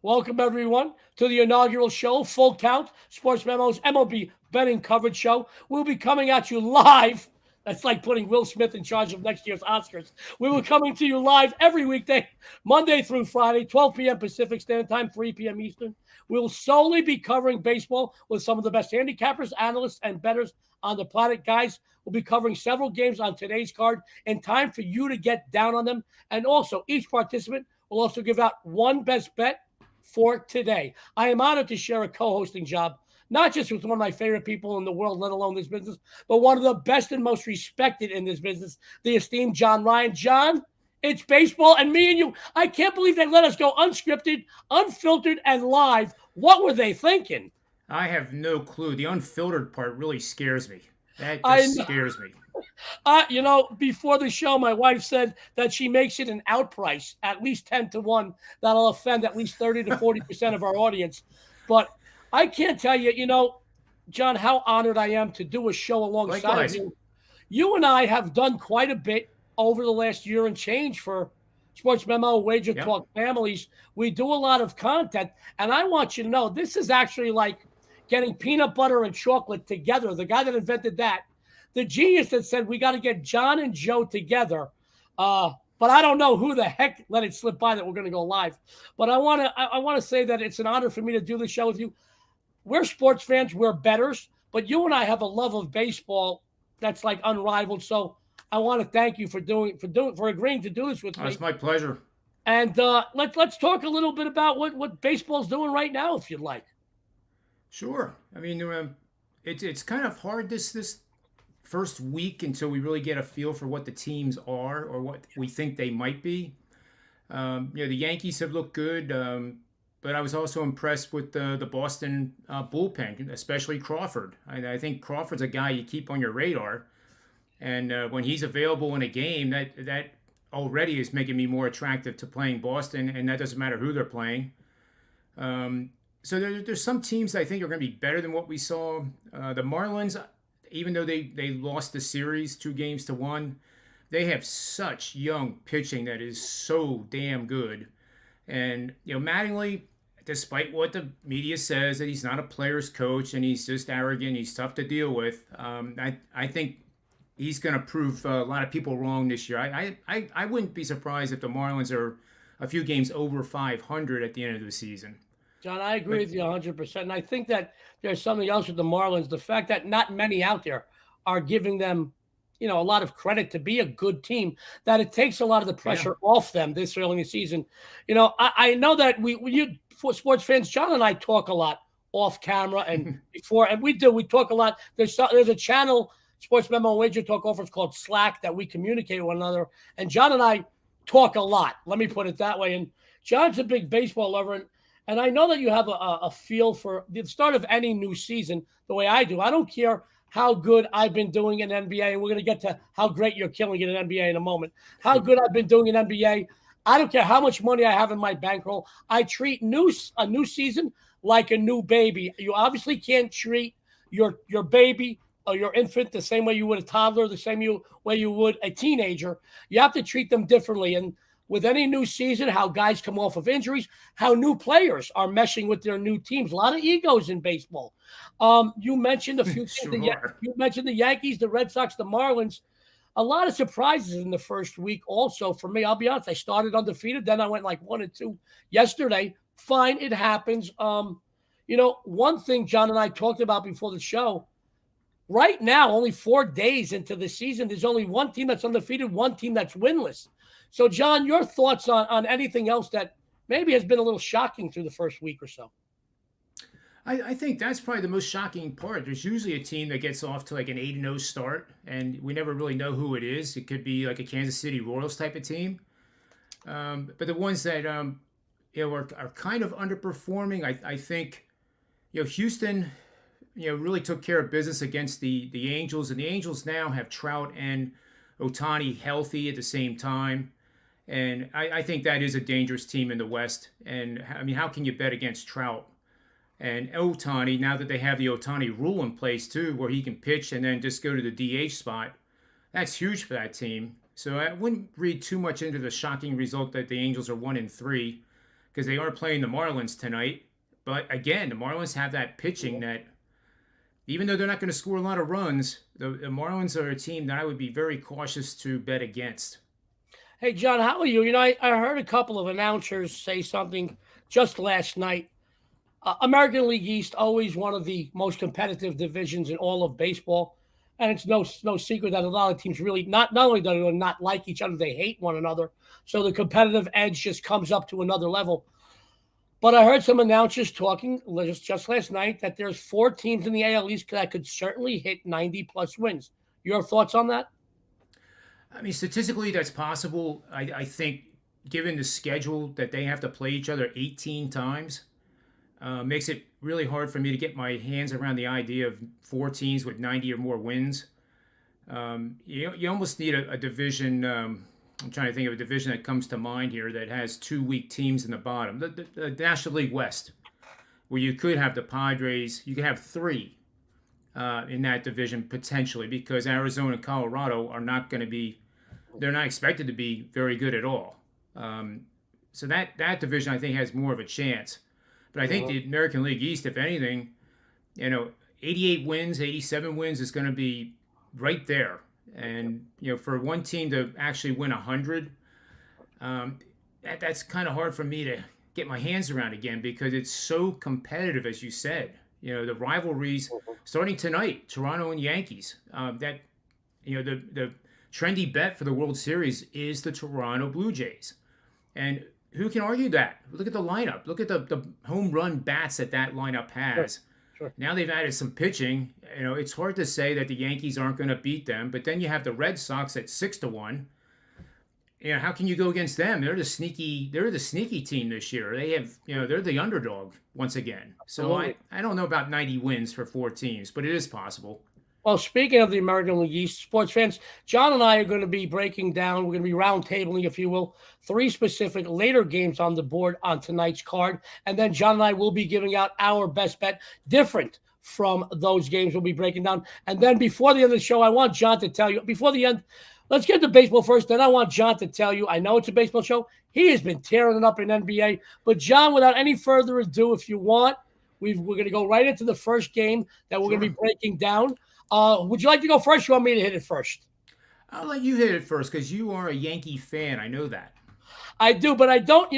Welcome, everyone, to the inaugural show, Full Count, Sports Memo's MLB betting coverage show. We'll be coming at you live. That's like putting Will Smith in charge of next year's Oscars. We will coming to you live every weekday, Monday through Friday, 12 p.m. Pacific Standard Time, 3 p.m. Eastern. We will solely be covering baseball with some of the best handicappers, analysts, and bettors on the planet. Guys, we'll be covering several games on today's card in time for you to get down on them. And also, each participant will also give out one best bet for today. I am honored to share a co-hosting job, not just with one of my favorite people in the world, let alone this business, but one of the best and most respected in this business, the esteemed John Ryan. John, it's baseball, and me and you, I can't believe they let us go unscripted, unfiltered, and live. What were they thinking? I have no clue. The unfiltered part really scares me. That I just scares me. Before the show, my wife said that she makes it an out price, at least 10 to 1. That'll offend at least 30 to 40% of our audience. But I can't tell you, John, how honored I am to do a show alongside of Likewise. you. You and I have done quite a bit over the last year and change for Sports Memo, Wager Yep. Talk Families. We do a lot of content, and I want you to know this is actually like getting peanut butter and chocolate together. The guy that invented that, the genius that said we got to get John and Joe together. But I don't know who the heck let it slip by that we're going to go live. But I want to say that it's an honor for me to do the show with you. We're sports fans, we're bettors, but you and I have a love of baseball that's like unrivaled. So I want to thank you for agreeing to do this with Oh, me. it's my pleasure. And let's talk a little bit about what baseball's doing right now, if you'd like. Sure. I mean, it's kind of hard this first week until we really get a feel for what the teams are or what we think they might be. The Yankees have looked good, but I was also impressed with the Boston bullpen, especially Crawford. I think Crawford's a guy you keep on your radar, and when he's available in a game, that already is making me more attractive to playing Boston, and that doesn't matter who they're playing. So there's some teams that I think are going to be better than what we saw. The Marlins, even though they lost the series 2-1, they have such young pitching that is so damn good. And Mattingly, despite what the media says that he's not a player's coach and he's just arrogant, he's tough to deal with. I think he's going to prove a lot of people wrong this year. I wouldn't be surprised if the Marlins are a few games over 500 at the end of the season. John, I agree But with you 100%. And I think that there's something else with the Marlins. The fact that not many out there are giving them, a lot of credit to be a good team, that it takes a lot of the yeah, pressure off them this early in the season. I know that for sports fans, John and I talk a lot off camera and before, and we talk a lot. There's a channel, Sports Memo Wager Talk offers called Slack, that we communicate with one another. And John and I talk a lot. Let me put it that way. And John's a big baseball lover. And I know that you have a feel for the start of any new season the way I do. I don't care how good I've been doing in NBA, and we're going to get to how great you're killing it in NBA in a moment. How good I've been doing in NBA. I don't care how much money I have in my bankroll. I treat a new season like a new baby. You obviously can't treat your baby or your infant the same way you would a toddler, the same way you would a teenager. You have to treat them differently. And with any new season, how guys come off of injuries, how new players are meshing with their new teams. A lot of egos in baseball. You mentioned a few things. sure. You mentioned the Yankees, the Red Sox, the Marlins. A lot of surprises in the first week. Also, for me, I'll be honest. I started undefeated, then I went like 1-2 yesterday. Fine, it happens. One thing John and I talked about before the show. Right now, only 4 days into the season, there's only one team that's undefeated, one team that's winless. So, John, your thoughts on anything else that maybe has been a little shocking through the first week or so? I think that's probably the most shocking part. There's usually a team that gets off to like an 8-0 start, and we never really know who it is. It could be like a Kansas City Royals type of team. But the ones that are kind of underperforming, I think Houston really took care of business against the Angels, and the Angels now have Trout and Otani healthy at the same time. And I think that is a dangerous team in the West. And I mean, how can you bet against Trout and Otani now that they have the Otani rule in place too, where he can pitch and then just go to the DH spot? That's huge for that team. So I wouldn't read too much into the shocking result that the Angels are 1-3, because they are playing the Marlins tonight. But again, the Marlins have that pitching that, even though they're not going to score a lot of runs, the Marlins are a team that I would be very cautious to bet against. Hey, John, how are you? I heard a couple of announcers say something just last night. American League East, always one of the most competitive divisions in all of baseball. And it's no secret that a lot of teams really not only do they not like each other, they hate one another. So the competitive edge just comes up to another level. But I heard some announcers talking just last night that there's 4 teams in the AL East that could certainly hit 90-plus wins. Your thoughts on that? I mean, statistically, that's possible. I think, given the schedule that they have to play each other 18 times, makes it really hard for me to get my hands around the idea of 4 teams with 90 or more wins. You almost need a division. I'm trying to think of a division that comes to mind here that has 2 weak teams in the bottom. The National League West, where you could have the Padres. You could have 3 in that division potentially, because Arizona and Colorado are not going to be. They're not expected to be very good at all. So that division, I think, has more of a chance. But I think the American League East, if anything, 88 wins, 87 wins is going to be right there. And, for one team to actually win 100, that's kind of hard for me to get my hands around again, because it's so competitive, as you said. The rivalries starting tonight, Toronto and Yankees. The trendy bet for the World Series is the Toronto Blue Jays. And who can argue that? Look at the lineup. Look at the home run bats that lineup has. Sure. Now they've added some pitching. It's hard to say that the Yankees aren't going to beat them. But then you have the Red Sox at 6-1. How can you go against them? They're the sneaky team this year. They have, they're the underdog once again. So I don't know about 90 wins for 4 teams, but it is possible. Well, speaking of the American League East, sports fans, John and I are going to be breaking down, we're going to be roundtabling, if you will, 3 specific later games on the board on tonight's card. And then John and I will be giving out our best bet, different from those games we'll be breaking down. And then before the end of the show, I want John to tell you, before the end, let's get to baseball first. Then I want John to tell you, I know it's a baseball show. He has been tearing it up in NBA. But John, without any further ado, if you want, we're going to go right into the first game that we're going to be breaking down. Would you like to go first? You want me to hit it first? I'll let you hit it first, because you are a Yankee fan. I know that. I do, but I don't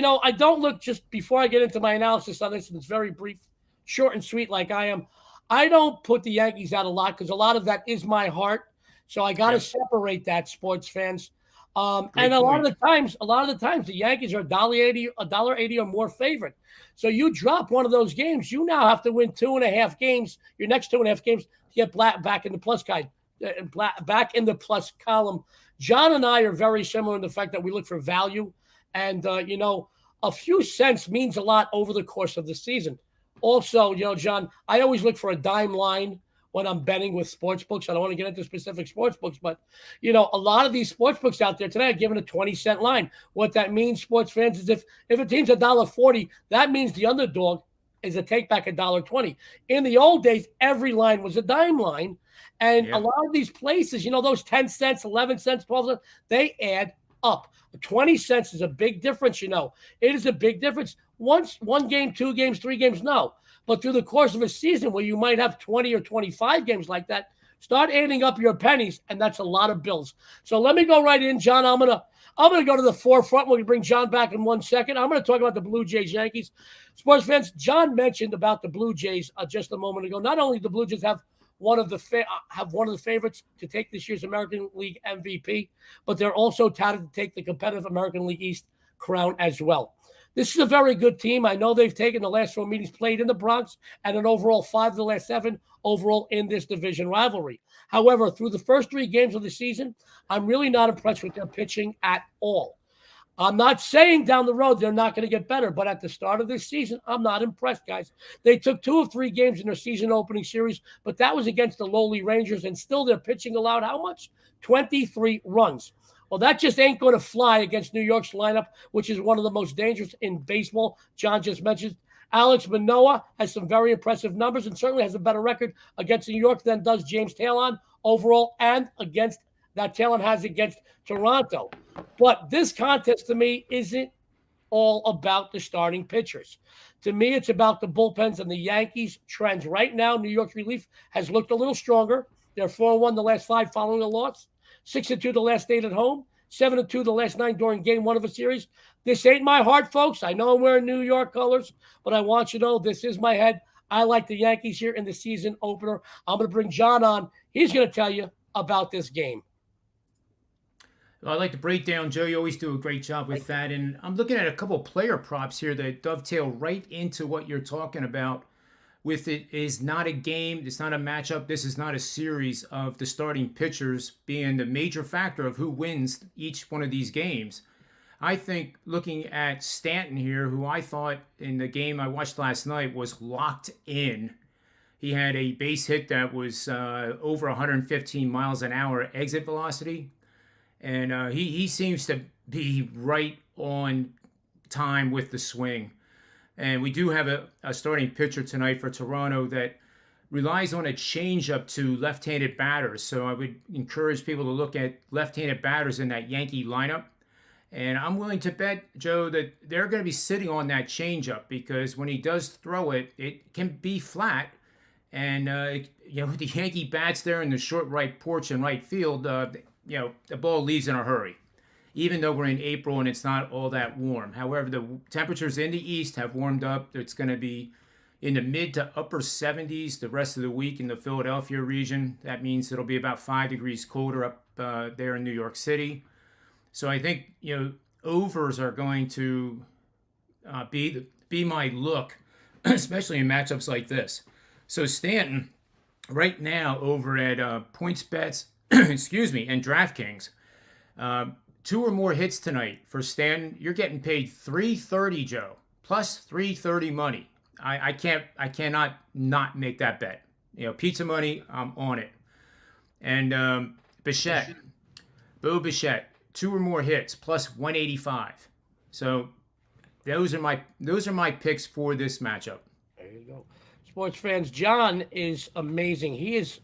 look, just before I get into my analysis on this, and it's very brief, short and sweet like I am. I don't put the Yankees out a lot, because a lot of that is my heart. So I got to separate that, sports fans. And a lot of the times, the Yankees are $1.80 or more favorite. So you drop one of those games, you now have to win 2.5 games, your next 2.5 games, to get back in the plus column. John and I are very similar in the fact that we look for value, and a few cents means a lot over the course of the season. Also, John, I always look for a dime line when I'm betting with sports books. I don't want to get into specific sports books, but a lot of these sports books out there today are given a 20-cent line. What that means, sports fans, is if a team's $1.40, that means the underdog is a take back $1.20. In the old days, every line was a dime line, and a lot of these places, those 10 cents, 11 cents, 12 cents, they add up. 20 cents is a big difference. It is a big difference. One game, 2 games, 3 games, no. But through the course of a season where you might have 20 or 25 games like that, start adding up your pennies, and that's a lot of bills. So let me go right in, John. I'm gonna go to the forefront. We're gonna bring John back in 1 second. I'm gonna talk about the Blue Jays Yankees. Sports fans, John mentioned about the Blue Jays just a moment ago. Not only the Blue Jays have one of the favorites to take this year's American League MVP, but they're also touted to take the competitive American League East crown as well. This is a very good team. I know they've taken the last 4 meetings played in the Bronx and an overall 5 of the last 7 overall in this division rivalry. However, through the first 3 games of the season, I'm really not impressed with their pitching at all. I'm not saying down the road they're not going to get better, but at the start of this season, I'm not impressed, guys. They took 2 of 3 games in their season opening series, but that was against the lowly Rangers, and still their pitching allowed how much? 23 runs. Well, that just ain't going to fly against New York's lineup, which is one of the most dangerous in baseball. John just mentioned Alex Manoah has some very impressive numbers and certainly has a better record against New York than does James Taillon overall, and against that Taillon has against Toronto. But this contest to me isn't all about the starting pitchers. To me, it's about the bullpens and the Yankees trends. Right now, New York's relief has looked a little stronger. They're 4-1 the last 5 following a loss, 6-2 the last 8 at home, 7-2 the last 9 during game 1 of a series. This ain't my heart, folks. I know I'm wearing New York colors, but I want you to know this is my head. I like the Yankees here in the season opener. I'm going to bring John on. He's going to tell you about this game. Well, I like the breakdown, Joe. You always do a great job with that. And I'm looking at a couple of player props here that dovetail right into what you're talking about. With it is not a game, it's not a matchup, this is not a series of the starting pitchers being the major factor of who wins each one of these games. I think looking at Stanton here, who I thought in the game I watched last night was locked in. He had a base hit that was over 115 miles an hour exit velocity. And he seems to be right on time with the swing. And we do have a starting pitcher tonight for Toronto that relies on a changeup to left-handed batters. So I would encourage people to look at left-handed batters in that Yankee lineup. And I'm willing to bet, Joe, that they're going to be sitting on that changeup because when he does throw it, it can be flat. And, the Yankee bats there in the short right porch and right field, the ball leaves in a hurry. Even though we're in April and it's not all that warm. However, the temperatures in the east have warmed up. It's going to be in the mid to upper 70s the rest of the week in the Philadelphia region. That means it'll be about 5 degrees colder up there in New York City. So I think, overs are going to be my look, especially in matchups like this. So Stanton, right now over at PointsBets, and DraftKings, 2 or more hits tonight for Stanton, you're getting paid $330, Joe, plus $330 money. I cannot not make that bet. Pizza money, I'm on it. And Bichette, Bo Bichette, 2 or more hits plus 185. So those are my picks for this matchup. There you go, sports fans. John is amazing. He is.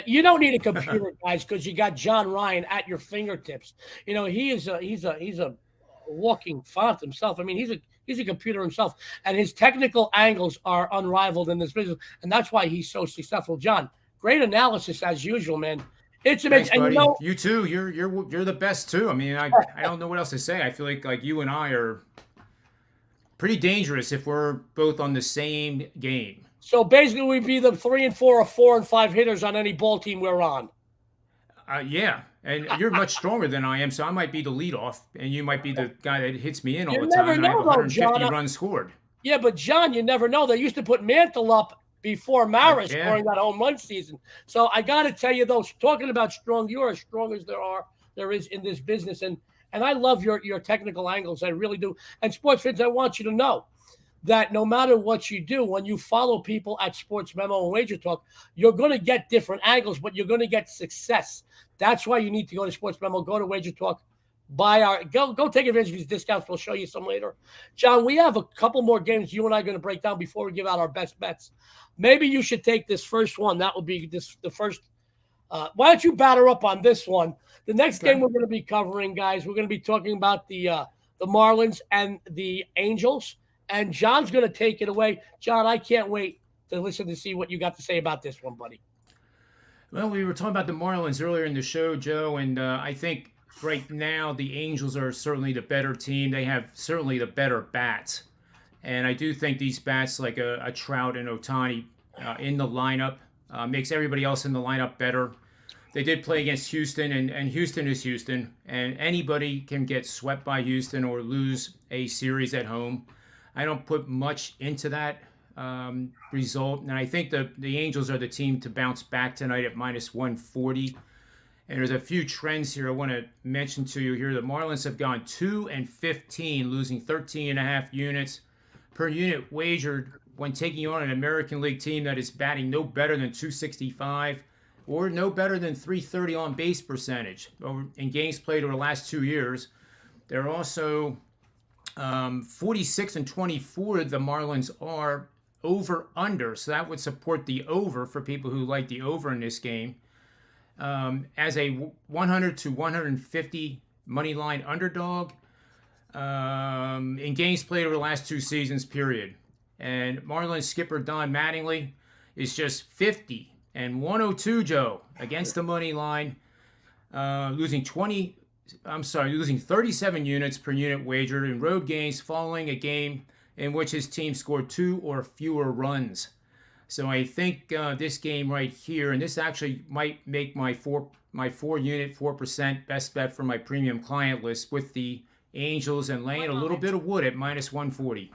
You don't need a computer, guys, because you got John Ryan at your fingertips. He's a walking font himself. I mean, he's a computer himself, and his technical angles are unrivaled in this business, and that's why he's so successful. John, great analysis as usual, man. It's amazing. Thanks, buddy. You too. You're the best too. I mean, I don't know what else to say. I feel like you and I are pretty dangerous if we're both on the same game. So basically, we'd be the 3 and 4 or 4 and 5 hitters on any ball team we're on. Yeah, and you're much stronger than I am, so I might be the leadoff, and you might be the guy that hits me in all the time. You never know, though, John. Runs scored. Yeah, but John, you never know. They used to put Mantle up before Maris during that home run season. So I got to tell you, though, talking about strong, you're as strong as there is in this business, and I love your technical angles. I really do. And sports fans, I want you to know that no matter what you do, when you follow people at SportsMemo and Wager Talk, you're going to get different angles, but you're going to get success. That's why you need to go to SportsMemo, go to Wager Talk, go take advantage of these discounts. We'll show you some later. John, we have a couple more games you and I are going to break down before we give out our best bets. Maybe you should take this first one. That will be the first. Why don't you batter up on this one? The next game we're going to be covering, guys, we're going to be talking about the Marlins and the Angels. And John's going to take it away. John, I can't wait to listen to see what you got to say about this one, buddy. Well, we were talking about the Marlins earlier in the show, Joe, and I think right now the Angels are certainly the better team. They have certainly the better bats. And I do think these bats like a Trout and Ohtani in the lineup makes everybody else in the lineup better. They did play against Houston, and Houston is Houston. And anybody can get swept by Houston or lose a series at home. I don't put much into that result. And I think the Angels are the team to bounce back tonight at minus 140. And there's a few trends here I want to mention to you here. The Marlins have gone 2-15, losing 13.5 units per unit wagered when taking on an American League team that is batting no better than 265 or no better than 330 on base percentage in games played over the last 2 years. They're also 46-24, the Marlins are over-under, so that would support the over for people who like the over in this game. As a 100 to 150 money line underdog, in games played over the last 2 seasons, period. And Marlins skipper Don Mattingly is just 50 and 102, Joe, against the money line, losing 37 units per unit wagered in road games following a game in which his team scored 2 or fewer runs. So I think this game right here, and this actually might make my 4-unit 4% best bet for my premium client list with the Angels and laying a little bit of wood at minus 140.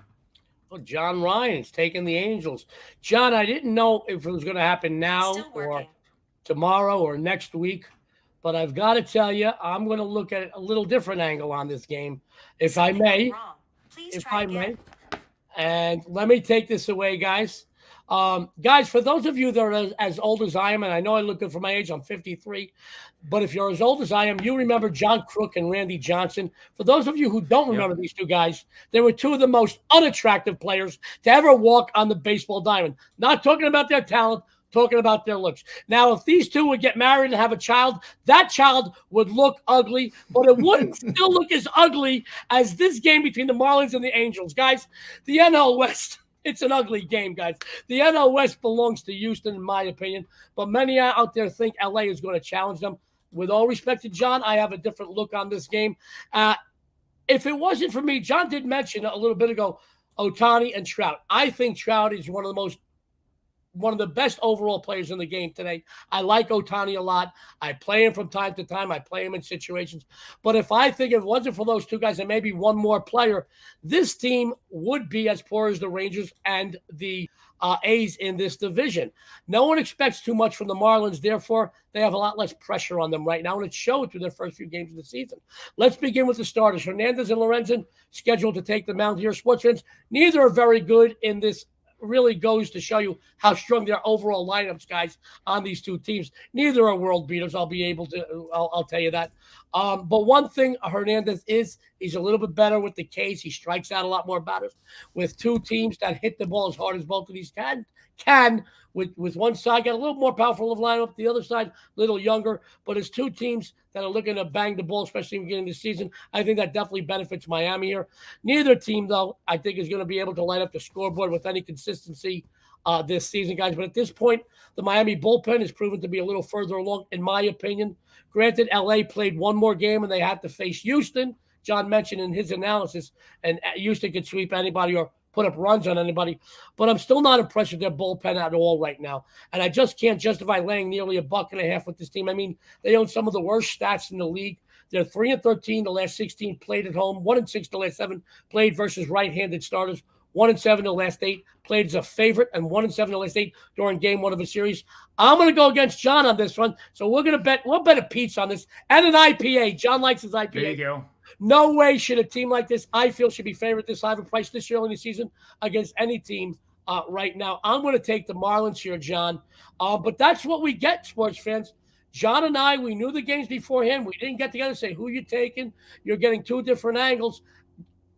Well, John Ryan's taking the Angels. John, I didn't know if it was going to happen now or tomorrow or next week, but I've got to tell you, I'm going to look at a little different angle on this game, if I may. And let me take this away, guys. Guys, for those of you that are as old as I am, and I know I look good for my age, I'm 53, but if you're as old as I am, you remember John Crook and Randy Johnson. For those of you who don't remember these two guys, they were two of the most unattractive players to ever walk on the baseball diamond. Not talking about their talent, talking about their looks. Now, if these two would get married and have a child, that child would look ugly, but it wouldn't still look as ugly as this game between the Marlins and the Angels. Guys, the NL West, it's an ugly game, guys. The NL West belongs to Houston, in my opinion, but many out there think LA is going to challenge them. With all respect to John, I have a different look on this game. If it wasn't for me, John did mention a little bit ago Ohtani and Trout. I think Trout is one of the best overall players in the game today. I like Ohtani a lot. I play him from time to time. I play him in situations. But if it wasn't for those two guys and maybe one more player, this team would be as poor as the Rangers and the A's in this division. No one expects too much from the Marlins. Therefore, they have a lot less pressure on them right now, and it showed through their first few games of the season. Let's begin with the starters. Hernandez and Lorenzen scheduled to take the mound here. Sports fans, neither are very good in this. Really goes to show you how strong their overall lineups, guys, on these two teams. Neither are world beaters. I'll tell you that. But one thing Hernandez is, he's a little bit better with the Ks. He strikes out a lot more batters with two teams that hit the ball as hard as both of these can. With one side got a little more powerful of lineup, the other side a little younger. But it's two teams that are looking to bang the ball, especially in the beginning of the season. I think that definitely benefits Miami here. Neither team, though, I think is going to be able to light up the scoreboard with any consistency this season, guys. But at this point, the Miami bullpen is proven to be a little further along, in my opinion. Granted, LA played one more game and they had to face Houston. John mentioned in his analysis, and Houston could sweep anybody or put up runs on anybody, but I'm still not impressed with their bullpen at all right now. And I just can't justify laying nearly $1.50 with this team. I mean, they own some of the worst stats in the league. They're 3-13 the last 16 played at home, 1-6 the last 7 played versus right-handed starters, 1-7 the last 8 played as a favorite, and 1-7 the last 8 during game 1 of a series. I'm going to go against John on this one, so we'll bet a pizza on this and an IPA. John likes his IPA. There you go. No way should a team like this, I feel, should be favored this high of a price this early in the season against any team right now. I'm going to take the Marlins here, John. But that's what we get, sports fans. John and I, we knew the games beforehand. We didn't get together and say, who you taking? You're getting two different angles.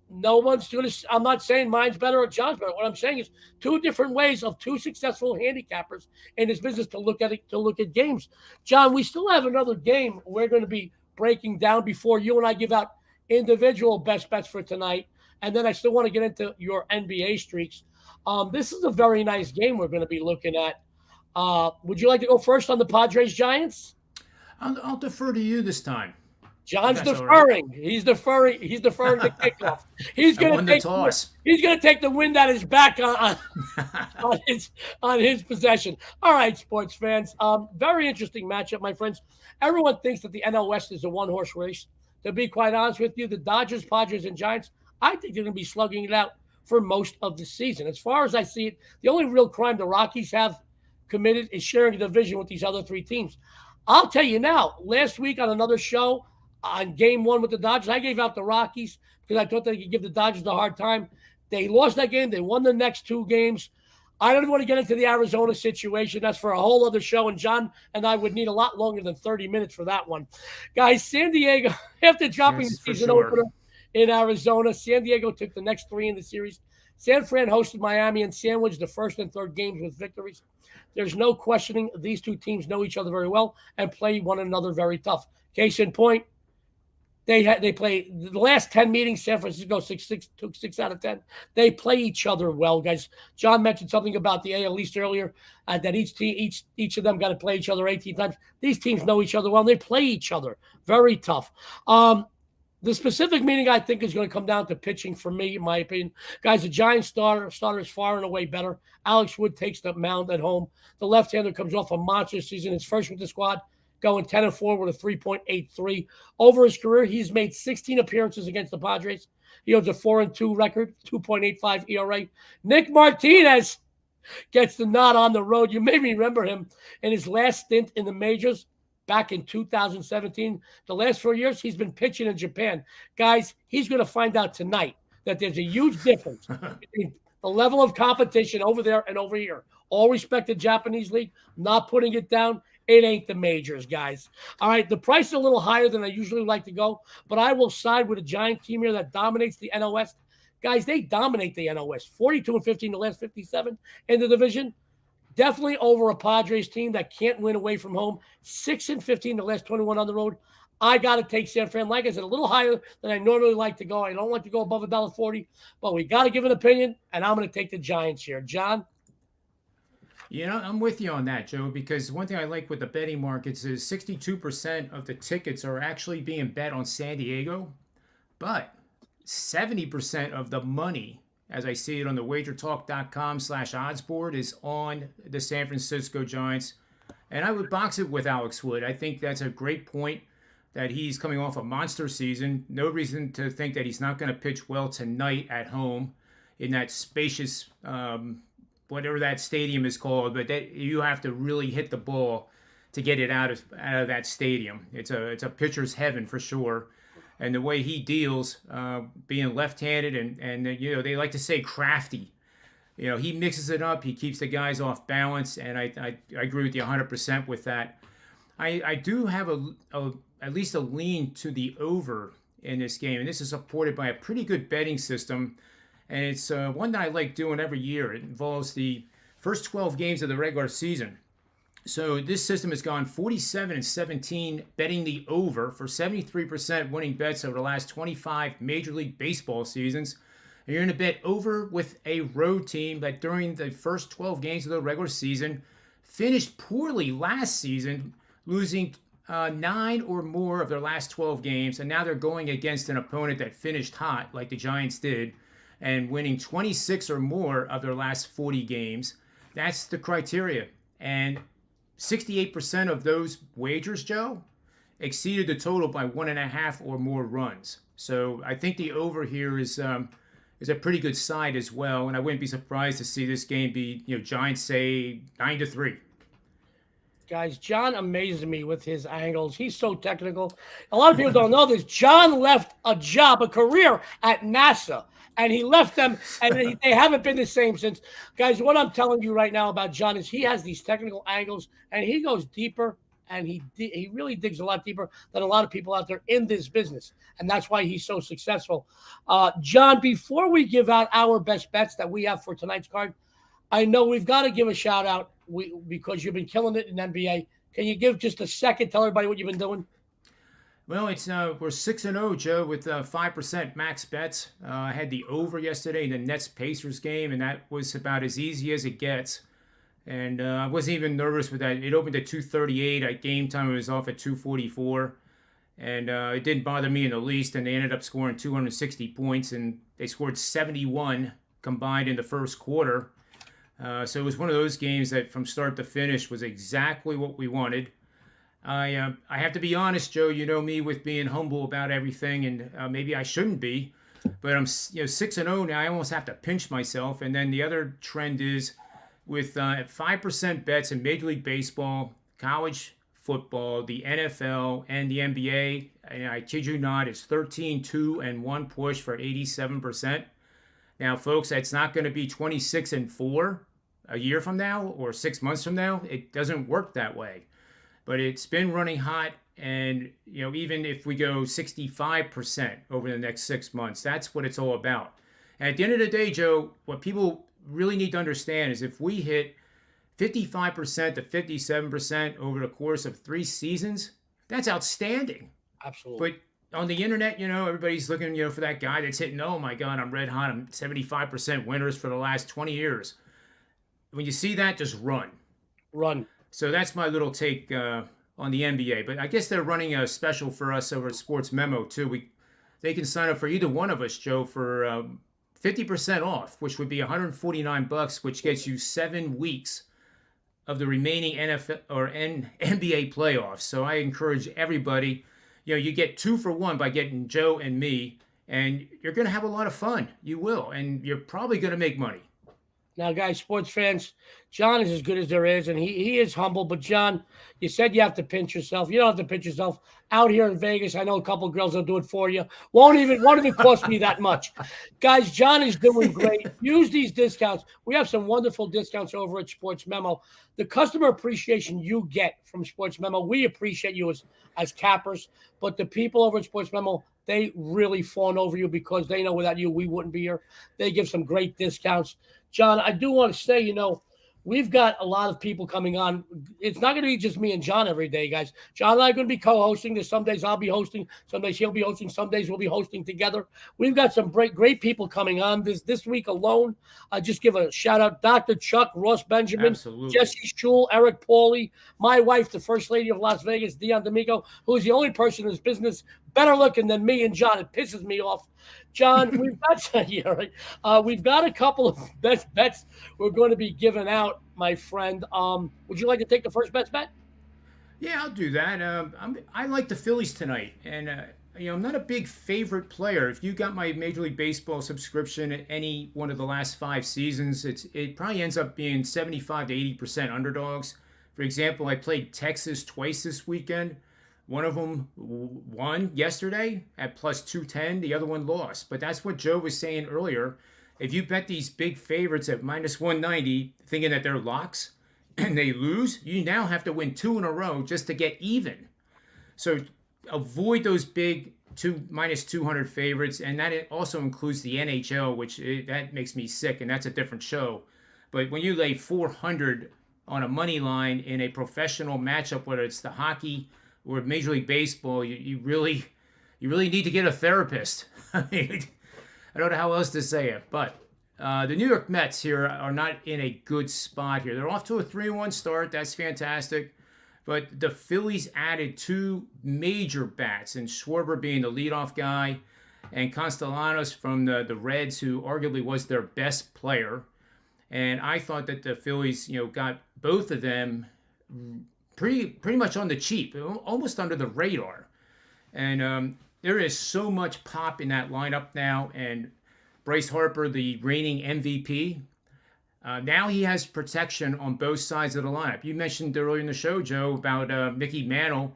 No one's going to – I'm not saying mine's better or John's better. What I'm saying is two different ways of two successful handicappers in this business to look at games. John, we still have another game we're going to be breaking down before you and I give out individual best bets for tonight, and then I still want to get into your NBA streaks. This is a very nice game we're going to be looking at. Would you like to go first on the Padres Giants? I'll defer to you this time. John's deferring. Right. He's deferring the kickoff. He's going to take the wind out of his back on his possession. All right, sports fans. Very interesting matchup, my friends. Everyone thinks that the NL West is a one-horse race. To be quite honest with you, the Dodgers, Padres, and Giants, I think they're going to be slugging it out for most of the season. As far as I see it, the only real crime the Rockies have committed is sharing a division with these other three teams. I'll tell you now, last week on another show, on game 1 with the Dodgers, I gave out the Rockies because I thought they could give the Dodgers a hard time. They lost that game. They won the next 2 games. I don't want to get into the Arizona situation. That's for a whole other show, and John and I would need a lot longer than 30 minutes for that one. Guys, San Diego, after dropping the season opener in Arizona, San Diego took the next 3 in the series. San Fran hosted Miami and sandwiched the first and third games with victories. There's no questioning these two teams know each other very well and play one another very tough. Case in point, They play the last 10 meetings. San Francisco took 6 out of 10. They play each other well, guys. John mentioned something about the AL East earlier, that each of them got to play each other 18 times. These teams know each other well. And they play each other very tough. The specific meaning, I think, is going to come down to pitching for me, in my opinion. Guys, the Giants starter is far and away better. Alex Wood takes the mound at home. The left-hander comes off a monster season. His first with the squad, going 10-4 with a 3.83. Over his career, he's made 16 appearances against the Padres. He owns a 4-2 record, 2.85 ERA. Nick Martinez gets the nod on the road. You may remember him in his last stint in the majors back in 2017. The last 4 years, he's been pitching in Japan. Guys, he's going to find out tonight that there's a huge difference between the level of competition over there and over here. All respect the Japanese league, not putting it down. It ain't the majors, guys. All right, the price is a little higher than I usually like to go, but I will side with a Giant team here that dominates the NL West. Guys, they dominate the NL West. 42-15 the last 57 in the division. Definitely over a Padres team that can't win away from home. 6-15 the last 21 on the road. I got to take San Fran. Like I said, a little higher than I normally like to go. I don't like to go above $1.40, but we got to give an opinion, and I'm going to take the Giants here. John? I'm with you on that, Joe, because one thing I like with the betting markets is 62% of the tickets are actually being bet on San Diego, but 70% of the money, as I see it on the wagertalk.com/odds board, is on the San Francisco Giants. And I would box it with Alex Wood. I think that's a great point, that he's coming off a monster season. No reason to think that he's not going to pitch well tonight at home in that spacious whatever that stadium is called, but that you have to really hit the ball to get it out of that stadium. It's a pitcher's heaven for sure. And the way he deals, being left-handed and they like to say crafty. He mixes it up. He keeps the guys off balance, and I agree with you 100% with that. I do have at least a lean to the over in this game, and this is supported by a pretty good betting system. And it's one that I like doing every year. It involves the first 12 games of the regular season. So this system has gone 47-17, betting the over for 73% winning bets over the last 25 Major League Baseball seasons. And you're going to bet over with a road team that during the first 12 games of the regular season finished poorly last season, losing 9 or more of their last 12 games. And now they're going against an opponent that finished hot, like the Giants did, and winning 26 or more of their last 40 games. That's the criteria. And 68% of those wagers, Joe, exceeded the total by 1.5 or more runs. So I think the over here is a pretty good side as well. And I wouldn't be surprised to see this game be, Giants say 9-3. Guys, John amazes me with his angles. He's so technical. A lot of people don't know this. John left a career at NASA, and he left them, and they haven't been the same since. Guys, what I'm telling you right now about John is he has these technical angles, and he goes deeper, and he really digs a lot deeper than a lot of people out there in this business, and that's why he's so successful. John, before we give out our best bets that we have for tonight's card, I know we've got to give a shout out because you've been killing it in NBA. Can you give just a second, tell everybody what you've been doing? Well, it's we're 6-0, Joe, with 5% max bets. I had the over yesterday in the Nets-Pacers game, and that was about as easy as it gets. And I wasn't even nervous with that. It opened at 238. At game time, it was off at 244. And it didn't bother me in the least, and they ended up scoring 260 points, and they scored 71 combined in the first quarter. So it was one of those games that from start to finish was exactly what we wanted. I have to be honest, Joe. You know me with being humble about everything, and maybe I shouldn't be, but I'm 6-0 now. I almost have to pinch myself. And then the other trend is with 5% bets in Major League Baseball, college football, the NFL, and the NBA. And I kid you not, it's 13-2-1 push for 87%. Now, folks, that's not going to be 26-4 a year from now or 6 months from now. It doesn't work that way. But it's been running hot, and even if we go 65% over the next 6 months, that's what it's all about. And at the end of the day, Joe, what people really need to understand is if we hit 55% to 57% over the course of 3 seasons, that's outstanding. Absolutely. But on the internet, everybody's looking, for that guy that's hitting, oh my God, I'm red hot. I'm 75% winners for the last 20 years. When you see that, just run. Run. So that's my little take on the NBA. But I guess they're running a special for us over at Sports Memo too. They can sign up for either one of us, Joe, for 50% off, which would be $149, which gets you 7 weeks of the remaining NFL or NBA playoffs. So I encourage everybody. You get 2 for 1 by getting Joe and me, and you're going to have a lot of fun. You will, and you're probably going to make money. Now, guys, sports fans, John is as good as there is, and he is humble. But, John, you said you have to pinch yourself. You don't have to pinch yourself. Out here in Vegas, I know a couple of girls will do it for you. Won't even cost me that much. Guys, John is doing great. Use these discounts. We have some wonderful discounts over at Sports Memo. The customer appreciation you get from Sports Memo, we appreciate you as cappers. But the people over at Sports Memo, they really fawn over you because they know without you, we wouldn't be here. They give some great discounts. John, I do want to say, we've got a lot of people coming on. It's not going to be just me and John every day, guys. John and I are going to be co-hosting. There's some days I'll be hosting. Some days he'll be hosting. Some days we'll be hosting together. We've got some great people coming on this week alone. I just give a shout out, Dr. Chuck, Ross Benjamin, Absolutely. Jesse Schul, Eric Pauly, my wife, the First Lady of Las Vegas, Dion D'Amico, who is the only person in this business better looking than me and John. It pisses me off. John, we've got a couple of best bets we're going to be giving out, my friend. Would you like to take the first best bet? Yeah, I'll do that. I like the Phillies tonight, and I'm not a big favorite player. If you got my Major League Baseball subscription at any one of the last 5 seasons, it probably ends up being 75 to 80% underdogs. For example, I played Texas twice this weekend. One of them won yesterday at plus 210. The other one lost. But that's what Joe was saying earlier. If you bet these big favorites at minus 190, thinking that they're locks, and they lose, you now have to win 2 in a row just to get even. So avoid those big minus 200 favorites. And that also includes the NHL, which that makes me sick. And that's a different show. But when you lay 400 on a money line in a professional matchup, whether it's the hockey or Major League Baseball, you really need to get a therapist. I mean, I don't know how else to say it. But the New York Mets here are not in a good spot here. They're off to a 3-1 start. That's fantastic. But the Phillies added 2 major bats, and Schwarber being the leadoff guy, and Castellanos from the Reds, who arguably was their best player. And I thought that the Phillies, got both of them pretty much on the cheap, almost under the radar. And there is so much pop in that lineup now. And Bryce Harper, the reigning MVP, now he has protection on both sides of the lineup. You mentioned earlier in the show, Joe, about Mickey Mantle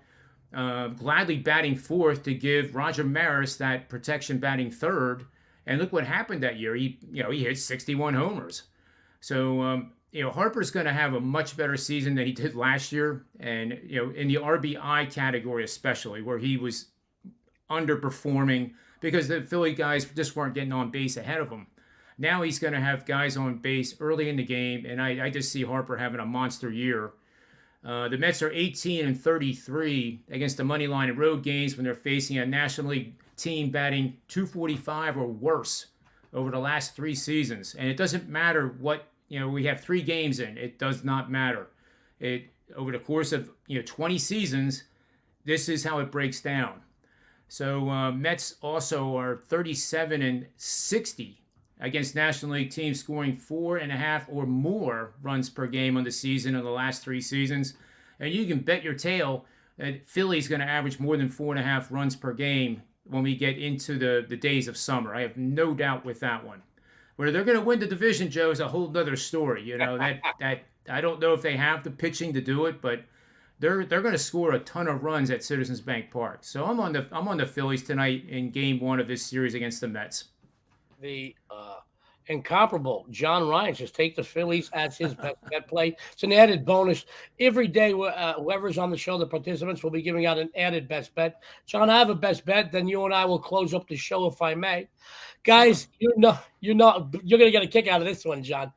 gladly batting 4th to give Roger Maris that protection batting 3rd. And look what happened that year. He hit 61 homers. So, Harper's going to have a much better season than he did last year. And, in the RBI category especially, where he was underperforming because the Philly guys just weren't getting on base ahead of him. Now he's going to have guys on base early in the game, and I just see Harper having a monster year. The Mets are 18-33 against the money line in road games when they're facing a National League team batting .245 or worse over the last 3 seasons. And it doesn't matter what, we have 3 games in. It does not matter. Over the course of 20 seasons, this is how it breaks down. So Mets also are 37-60 against National League teams scoring 4.5 or more runs per game on the season in the last 3 seasons. And you can bet your tail that Philly's going to average more than 4.5 runs per game when we get into the days of summer. I have no doubt with that one. Whether they're going to win the division, Joe, is a whole other story. That I don't know if they have the pitching to do it, but they're going to score a ton of runs at Citizens Bank Park. So I'm on the Phillies tonight in Game 1 of this series against the Mets. The incomparable John Ryan just take the Phillies as his best bet play. It's an added bonus. Every day, whoever's on the show, the participants will be giving out an added best bet. John, I have a best bet. Then you and I will close up the show, if I may. Guys, you're going to get a kick out of this one, John.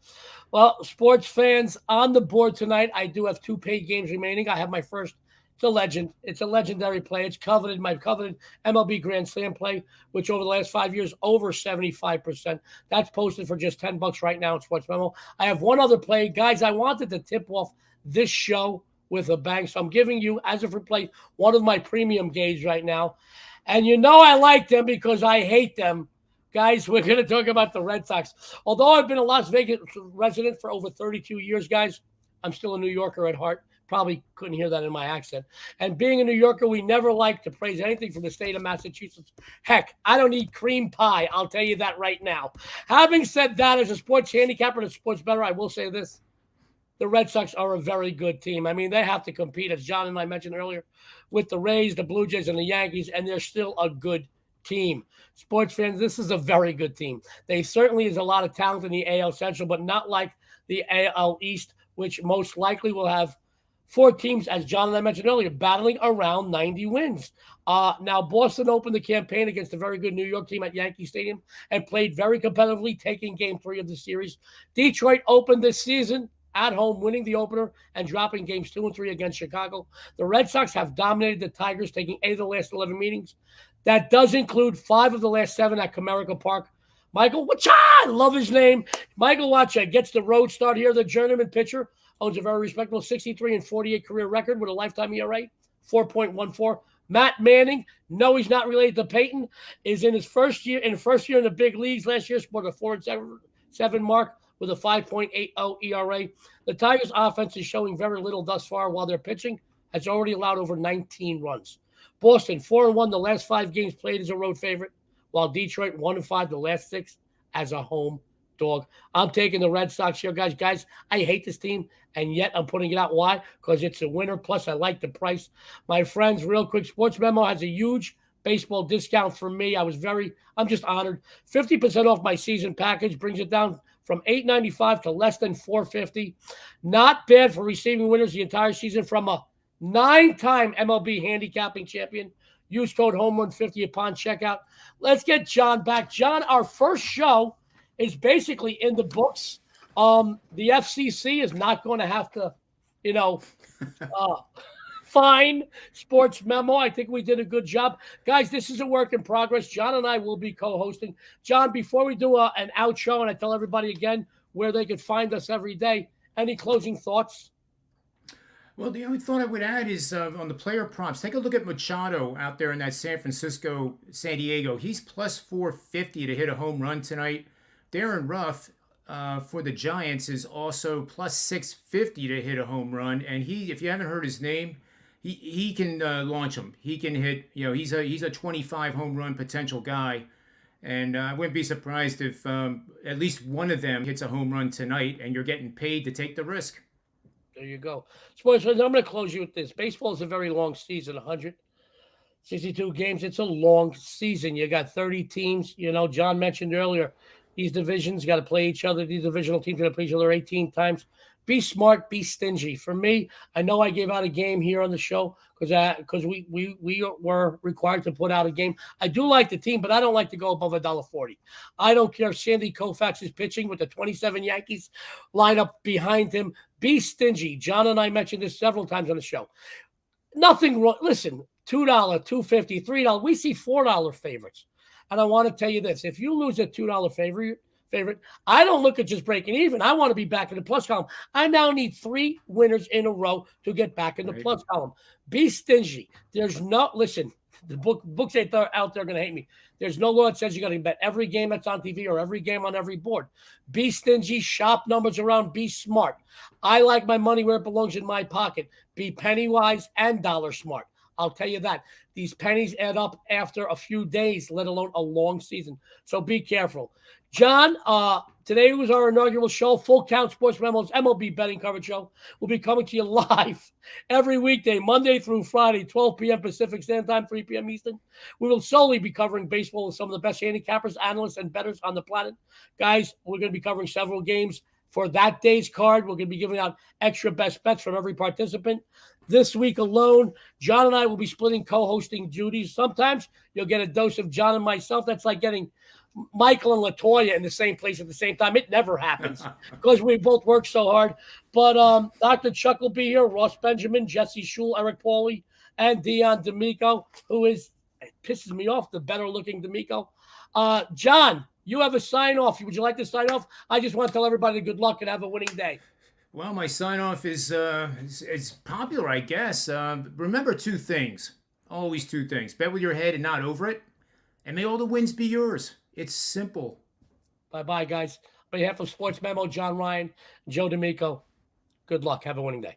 Well, sports fans, on the board tonight, I do have 2 paid games remaining. I have my first It's a legend. It's a legendary play. It's coveted, my coveted MLB Grand Slam play, which over the last 5 years, over 75%. That's posted for just $10 right now in Sports Memo. I have one other play. Guys, I wanted to tip off this show with a bang. So I'm giving you, as of replay, one of my premium games right now. And you know I like them because I hate them. Guys, we're going to talk about the Red Sox. Although I've been a Las Vegas resident for over 32 years, guys, I'm still a New Yorker at heart. Probably couldn't hear that in my accent. And being a New Yorker, we never like to praise anything from the state of Massachusetts. Heck, I don't eat cream pie. I'll tell you that right now. Having said that, as a sports handicapper and a sports bettor, I will say this. The Red Sox are a very good team. I mean, they have to compete, as John and I mentioned earlier, with the Rays, the Blue Jays, and the Yankees, and they're still a good team. Sports fans, this is a very good team. They certainly is a lot of talent in the AL Central, but not like the AL East, which most likely will have 4 teams, as John and I mentioned earlier, battling around 90 wins. Now, Boston opened the campaign against a very good New York team at Yankee Stadium and played very competitively, taking Game 3 of the series. Detroit opened this season at home, winning the opener and dropping games 2 and 3 against Chicago. The Red Sox have dominated the Tigers, taking 8 of the last 11 meetings. That does include 5 of the last 7 at Comerica Park. Michael Wacha, I love his name. Michael Wacha gets the road start here. The journeyman pitcher owns a very respectable 63-48 career record with a lifetime ERA, 4.14. Matt Manning, no, he's not related to Peyton, is in his first year in the big leagues last year, scored a 4.7 mark with a 5.80 ERA. The Tigers' offense is showing very little thus far, while their pitching has already allowed over 19 runs. Boston 4-1 the last 5 games played as a road favorite, while Detroit 1-5 the last 6 as a home dog. I'm taking the Red Sox here, guys. Guys, I hate this team, and yet I'm putting it out. Why? Because it's a winner, plus I like the price. My friends, real quick, Sports Memo has a huge baseball discount for me. I'm just honored. 50% off my season package brings it down from $8.95 to less than $4.50. Not bad for receiving winners the entire season from a 9-time MLB handicapping champion. Use code HOMERUN50 upon checkout. Let's get John back. John, our first show is basically in the books. The FCC is not going to have to, fine Sports Memo. I think we did a good job. Guys, this is a work in progress. John and I will be co-hosting. John, before we do an outro, and I tell everybody again where they could find us every day, any closing thoughts? Well, the only thought I would add is on the player props. Take a look at Machado out there in that San Francisco, San Diego. He's plus 450 to hit a home run tonight. Darren Ruff for the Giants is also plus 650 to hit a home run. And he, if you haven't heard his name, he can launch him. He can hit. He's a 25 home run potential guy. And I wouldn't be surprised if at least one of them hits a home run tonight, and you're getting paid to take the risk. There you go. Sports fans, I'm going to close you with this. Baseball is a very long season, 162 games. It's a long season. You got 30 teams. John mentioned earlier, these divisions got to play each other. These divisional teams got to play each other 18 times. Be smart, be stingy. For me, I know I gave out a game here on the show because we were required to put out a game. I do like the team, but I don't like to go above $1.40. I don't care if Sandy Koufax is pitching with the 27 Yankees lineup behind him. Be stingy. John and I mentioned this several times on the show. Nothing wrong. Listen, $2, $2.50, $3. We see $4 favorites. And I want to tell you this. If you lose a $2 favorite, I don't look at just breaking even. I want to be back in the plus column. I now need 3 winners in a row to get back in the plus column. Be stingy. Listen, the books out there are going to hate me. There's no law that says you got to bet every game that's on TV or every game on every board. Be stingy. Shop numbers around. Be smart. I like my money where it belongs in my pocket. Be penny wise and dollar smart. I'll tell you that. These pennies add up after a few days, let alone a long season. So be careful. John, today was our inaugural show, Full Count Sports Memo's MLB betting coverage show. We'll be coming to you live every weekday, Monday through Friday, 12 p.m. Pacific Standard Time, 3 p.m. Eastern. We will solely be covering baseball with some of the best handicappers, analysts, and bettors on the planet. Guys, we're going to be covering several games for that day's card. We're going to be giving out extra best bets from every participant. This week alone, John and I will be splitting co-hosting duties. Sometimes you'll get a dose of John and myself. That's like getting Michael and LaToya in the same place at the same time. It never happens because we both work so hard. But Dr. Chuck will be here, Ross Benjamin, Jesse Schul, Eric Pauly, and Dion D'Amico, who is, it pisses me off, the better-looking D'Amico. John, you have a sign-off. Would you like to sign off? I just want to tell everybody good luck and have a winning day. Well, my sign-off is popular, I guess. Remember two things. Always two things. Bet with your head and not over it. And may all the wins be yours. It's simple. Bye-bye, guys. On behalf of Sports Memo, John Ryan, Joe D'Amico, good luck. Have a winning day.